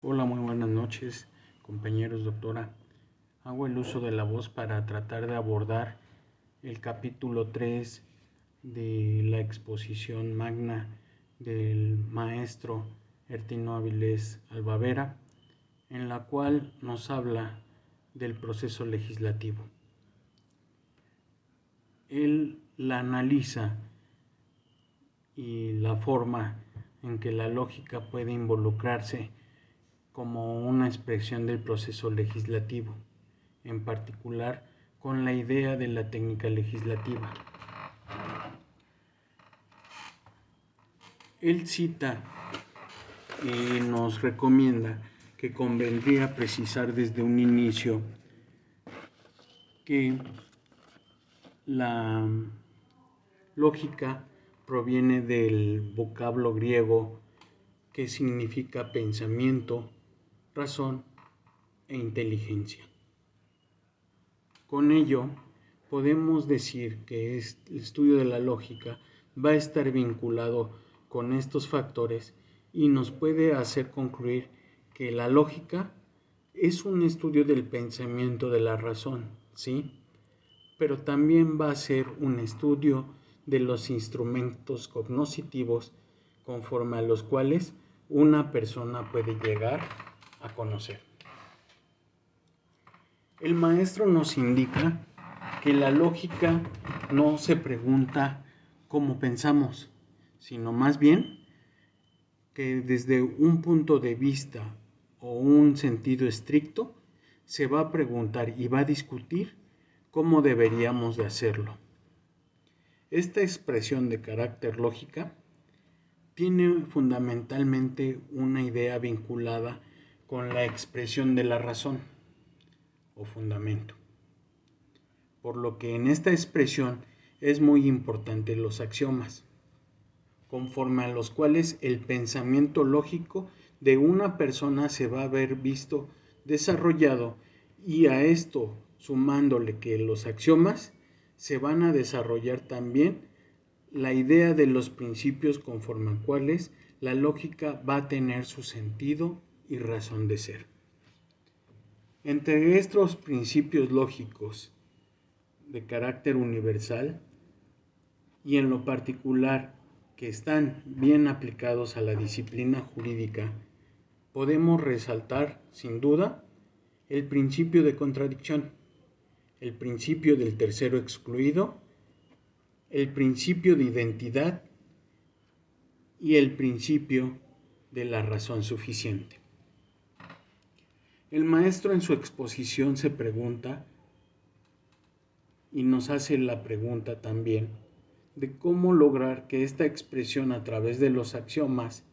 Hola, muy buenas noches, compañeros, doctora. Hago el uso de la voz para tratar de abordar el capítulo 3 de la exposición magna del maestro Ertino Avilés Albavera, en la cual nos habla del proceso legislativo. Él la analiza y la forma en que la lógica puede involucrarse como una expresión del proceso legislativo, en particular con la idea de la técnica legislativa. Él cita y nos recomienda que convendría precisar desde un inicio que la lógica proviene del vocablo griego que significa pensamiento, razón e inteligencia. Con ello, podemos decir que el estudio de la lógica va a estar vinculado con estos factores y nos puede hacer concluir que la lógica es un estudio del pensamiento de la razón, ¿sí? Pero también va a ser un estudio de los instrumentos cognitivos conforme a los cuales una persona puede llegar a conocer. El maestro nos indica que la lógica no se pregunta cómo pensamos, sino más bien que desde un punto de vista o un sentido estricto se va a preguntar y va a discutir cómo deberíamos de hacerlo. Esta expresión de carácter lógica tiene fundamentalmente una idea vinculada con la expresión de la razón o fundamento, por lo que en esta expresión es muy importante los axiomas, conforme a los cuales el pensamiento lógico de una persona se va a ver visto desarrollado, y a esto sumándole que los axiomas se van a desarrollar también la idea de los principios conforme a cuales la lógica va a tener su sentido y razón de ser. Entre estos principios lógicos de carácter universal y en lo particular que están bien aplicados a la disciplina jurídica, podemos resaltar sin duda el principio de contradicción, el principio del tercero excluido, el principio de identidad y el principio de la razón suficiente. El maestro en su exposición se pregunta y nos hace la pregunta también de cómo lograr que esta expresión a través de los axiomas,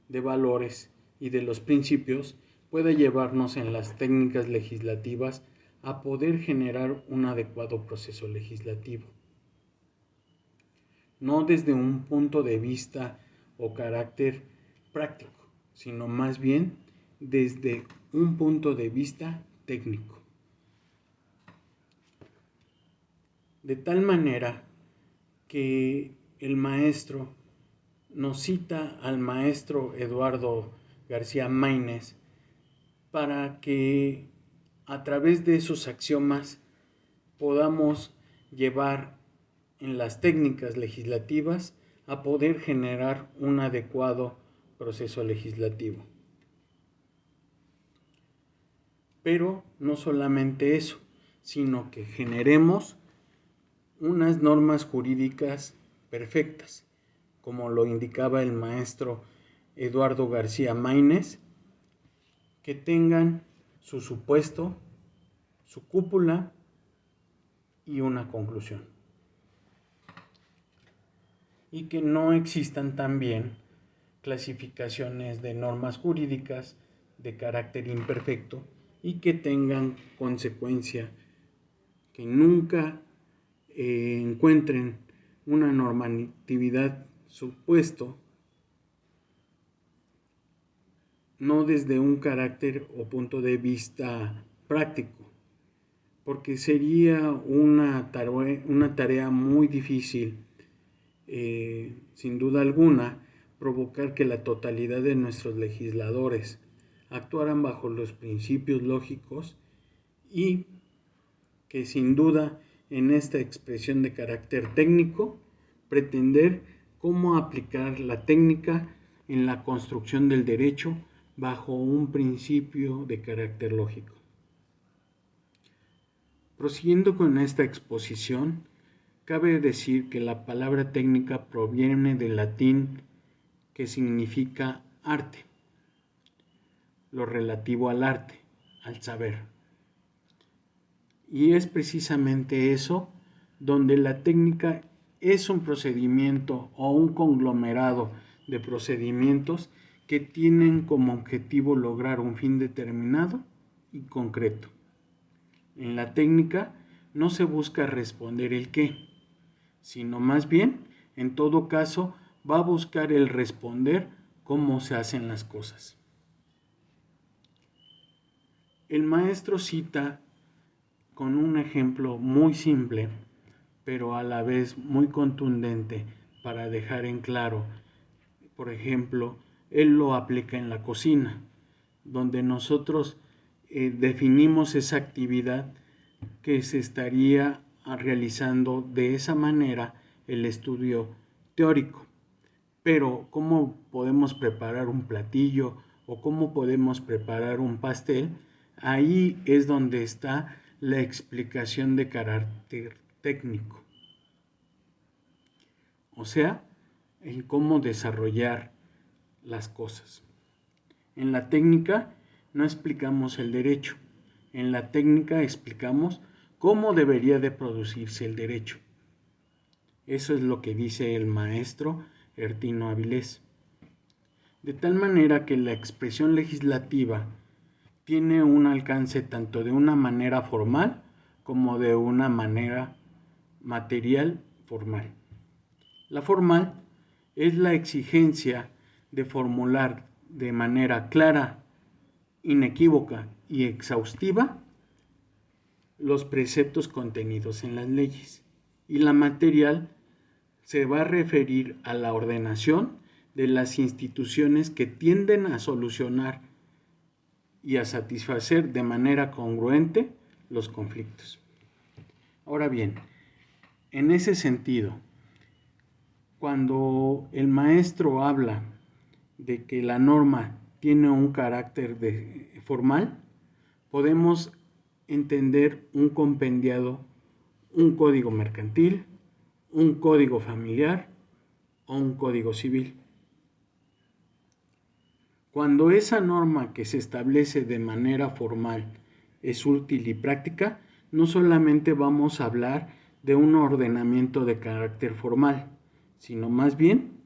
de valores y de los principios pueda llevarnos en las técnicas legislativas a poder generar un adecuado proceso legislativo. No desde un punto de vista o carácter práctico, sino más bien desde un punto de vista técnico. De tal manera que el maestro nos cita al maestro Eduardo García Maínez para que a través de esos axiomas podamos llevar en las técnicas legislativas a poder generar un adecuado proceso legislativo. Pero no solamente eso, sino que generemos unas normas jurídicas perfectas, como lo indicaba el maestro Eduardo García Maínez, que tengan su supuesto, su cúpula y una conclusión. Y que no existan también clasificaciones de normas jurídicas de carácter imperfecto y que tengan consecuencia, que nunca encuentren una normatividad supuesto, no desde un carácter o punto de vista práctico, porque sería una tarea muy difícil, sin duda alguna, provocar que la totalidad de nuestros legisladores actuaran bajo los principios lógicos y que sin duda en esta expresión de carácter técnico pretender cómo aplicar la técnica en la construcción del derecho bajo un principio de carácter lógico. Prosiguiendo con esta exposición, cabe decir que la palabra técnica proviene del latín que significa arte, lo relativo al arte, al saber. Y es precisamente eso donde la técnica es un procedimiento o un conglomerado de procedimientos que tienen como objetivo lograr un fin determinado y concreto. En la técnica no se busca responder el qué, sino más bien, en todo caso, va a buscar el responder cómo se hacen las cosas. El maestro cita con un ejemplo muy simple, pero a la vez muy contundente para dejar en claro. Por ejemplo, él lo aplica en la cocina, donde nosotros definimos esa actividad que se estaría realizando de esa manera el estudio teórico. Pero cómo podemos preparar un platillo o cómo podemos preparar un pastel, ahí es donde está la explicación de carácter técnico. O sea, en cómo desarrollar las cosas. En la técnica no explicamos el derecho. En la técnica explicamos cómo debería de producirse el derecho. Eso es lo que dice el maestro Ertino Avilés. De tal manera que la expresión legislativa tiene un alcance tanto de una manera formal como de una manera material formal. La formal es la exigencia de formular de manera clara, inequívoca y exhaustiva los preceptos contenidos en las leyes. Y la material se va a referir a la ordenación de las instituciones que tienden a solucionar y a satisfacer de manera congruente los conflictos. Ahora bien, en ese sentido, cuando el maestro habla de que la norma tiene un carácter formal, podemos entender un compendiado, un código mercantil, un código familiar o un código civil. Cuando esa norma que se establece de manera formal es útil y práctica, no solamente vamos a hablar de un ordenamiento de carácter formal, sino más bien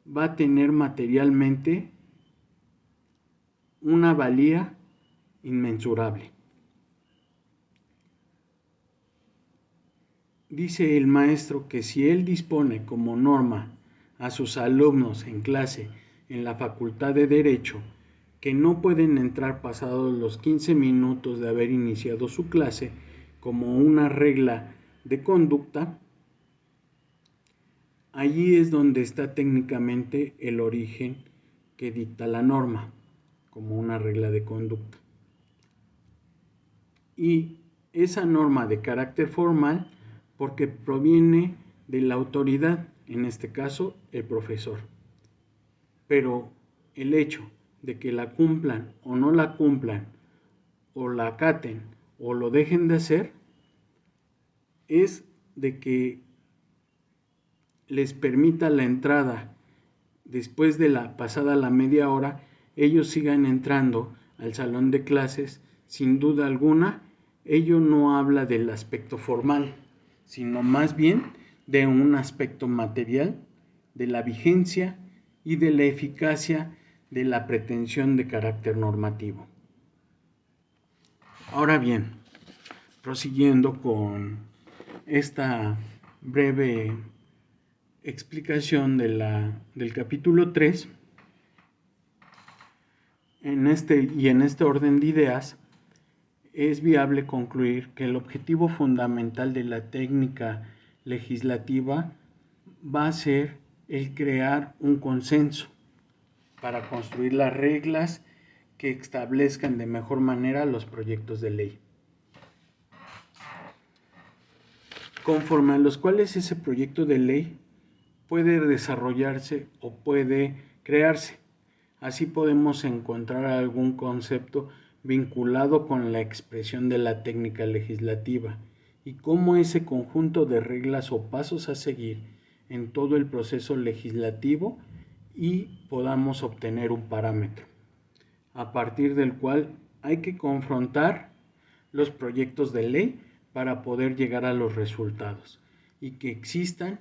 va a tener materialmente una valía inmensurable. Dice el maestro que si él dispone como norma a sus alumnos en clase en la Facultad de Derecho que no pueden entrar pasados los 15 minutos de haber iniciado su clase como una regla de conducta, allí es donde está técnicamente el origen que dicta la norma como una regla de conducta. Y esa norma de carácter formal porque proviene de la autoridad, en este caso el profesor. Pero el hecho de que la cumplan o no la cumplan, o la acaten o lo dejen de hacer, es de que les permita la entrada después de la pasada la media hora, ellos sigan entrando al salón de clases sin duda alguna. Ello no habla del aspecto formal, sino más bien de un aspecto material, de la vigencia y de la eficacia de la pretensión de carácter normativo. Ahora bien, prosiguiendo con esta breve explicación del capítulo 3, en este orden de ideas, es viable concluir que el objetivo fundamental de la técnica legislativa va a ser el crear un consenso para construir las reglas que establezcan de mejor manera los proyectos de ley, conforme a los cuales ese proyecto de ley puede desarrollarse o puede crearse. Así podemos encontrar algún concepto vinculado con la expresión de la técnica legislativa y cómo ese conjunto de reglas o pasos a seguir en todo el proceso legislativo y podamos obtener un parámetro, a partir del cual hay que confrontar los proyectos de ley para poder llegar a los resultados y que existan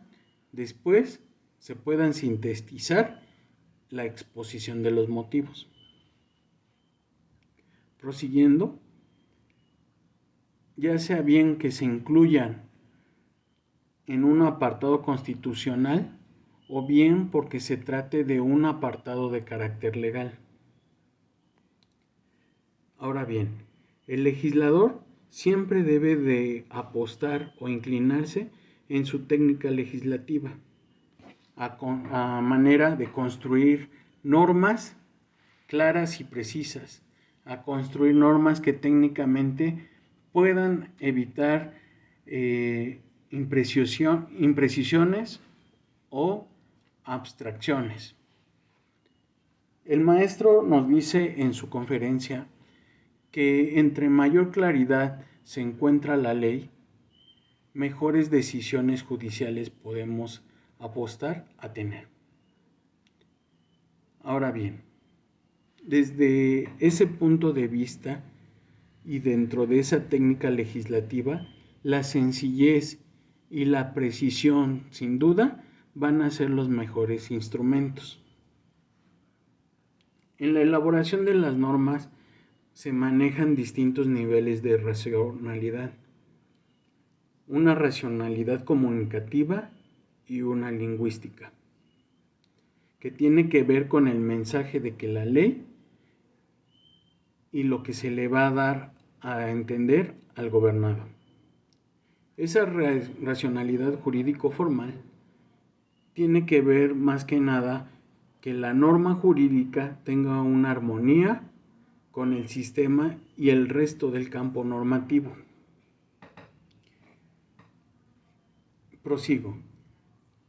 después se puedan sintetizar la exposición de los motivos. Prosiguiendo, ya sea bien que se incluyan en un apartado constitucional o bien porque se trate de un apartado de carácter legal. Ahora bien, el legislador siempre debe de apostar o inclinarse en su técnica legislativa, a manera de construir normas claras y precisas, a construir normas que técnicamente puedan evitar imprecisiones o abstracciones. El maestro nos dice en su conferencia que entre mayor claridad se encuentra la ley, mejores decisiones judiciales podemos apostar a tener. Ahora bien, desde ese punto de vista y dentro de esa técnica legislativa, la sencillez y la precisión, sin duda, van a ser los mejores instrumentos. En la elaboración de las normas se manejan distintos niveles de racionalidad. Una racionalidad comunicativa y una lingüística, que tiene que ver con el mensaje de que la ley y lo que se le va a dar a entender al gobernado. Esa racionalidad jurídico-formal tiene que ver más que nada que la norma jurídica tenga una armonía con el sistema y el resto del campo normativo. Prosigo.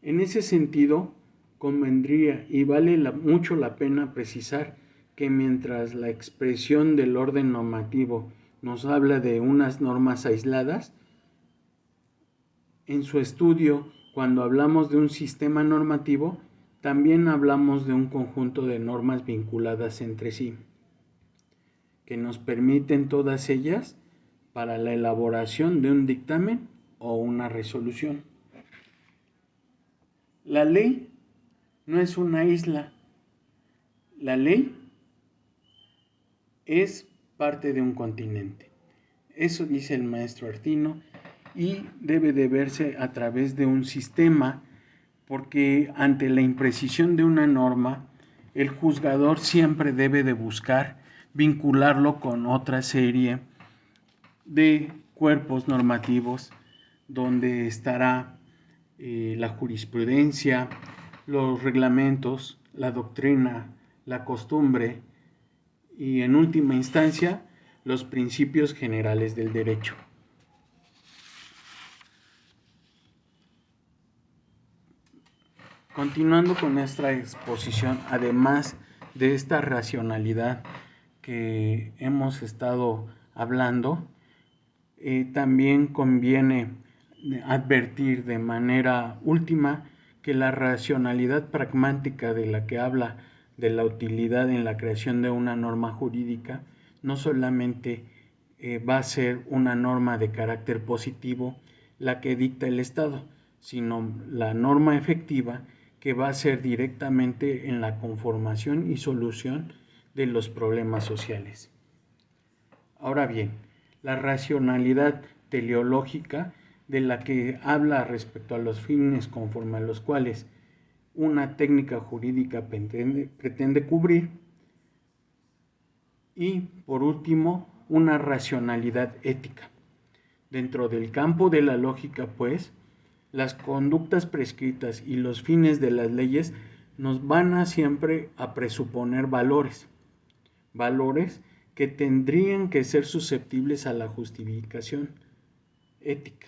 En ese sentido, convendría y vale mucho la pena precisar que mientras la expresión del orden normativo nos habla de unas normas aisladas, en su estudio, cuando hablamos de un sistema normativo, también hablamos de un conjunto de normas vinculadas entre sí, que nos permiten todas ellas para la elaboración de un dictamen o una resolución. La ley no es una isla. La ley es parte de un continente. Eso dice el maestro Artino y debe de verse a través de un sistema, porque ante la imprecisión de una norma, el juzgador siempre debe de buscar vincularlo con otra serie de cuerpos normativos donde estará la jurisprudencia, los reglamentos, la doctrina, la costumbre y en última instancia los principios generales del derecho. Continuando con nuestra exposición, además de esta racionalidad que hemos estado hablando, también conviene advertir de manera última que la racionalidad pragmática de la que habla de la utilidad en la creación de una norma jurídica no solamente va a ser una norma de carácter positivo la que dicta el Estado, sino la norma efectiva que va a ser directamente en la conformación y solución de los problemas sociales. Ahora bien, la racionalidad teleológica de la que habla respecto a los fines conforme a los cuales una técnica jurídica pretende cubrir, y por último, una racionalidad ética. Dentro del campo de la lógica, pues, las conductas prescritas y los fines de las leyes nos van a siempre a presuponer valores. valores que tendrían que ser susceptibles a la justificación ética.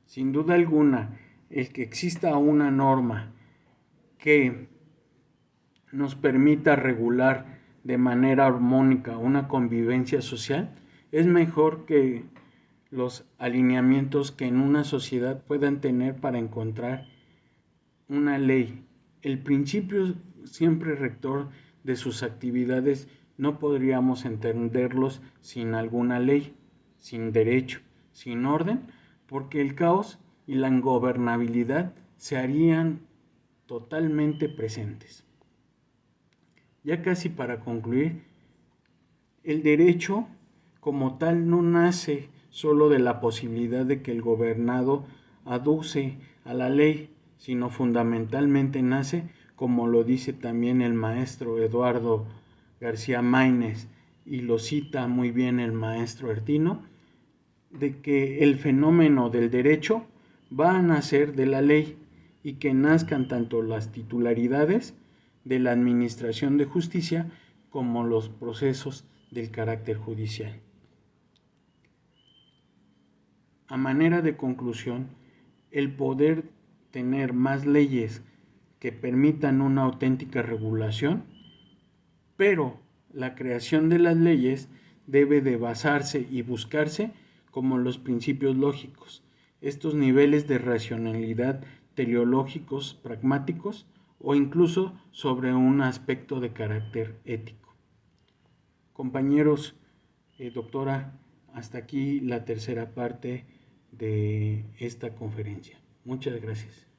Sin duda alguna, el que exista una norma que nos permita regular de manera armónica una convivencia social es mejor que los alineamientos que en una sociedad puedan tener para encontrar una ley. El principio siempre rector de sus actividades no podríamos entenderlos sin alguna ley, sin derecho, sin orden, porque el caos y la ingobernabilidad se harían totalmente presentes. Ya casi para concluir, el derecho como tal no nace solo de la posibilidad de que el gobernado aduce a la ley, sino fundamentalmente nace, como lo dice también el maestro Eduardo García Maínez, y lo cita muy bien el maestro Ertino, de que el fenómeno del derecho va a nacer de la ley y que nazcan tanto las titularidades de la administración de justicia como los procesos del carácter judicial. A manera de conclusión, el poder tener más leyes que permitan una auténtica regulación, pero la creación de las leyes debe de basarse y buscarse como los principios lógicos, estos niveles de racionalidad teleológicos pragmáticos o incluso sobre un aspecto de carácter ético. Compañeros, doctora, hasta aquí la tercera parte de esta conferencia. Muchas gracias.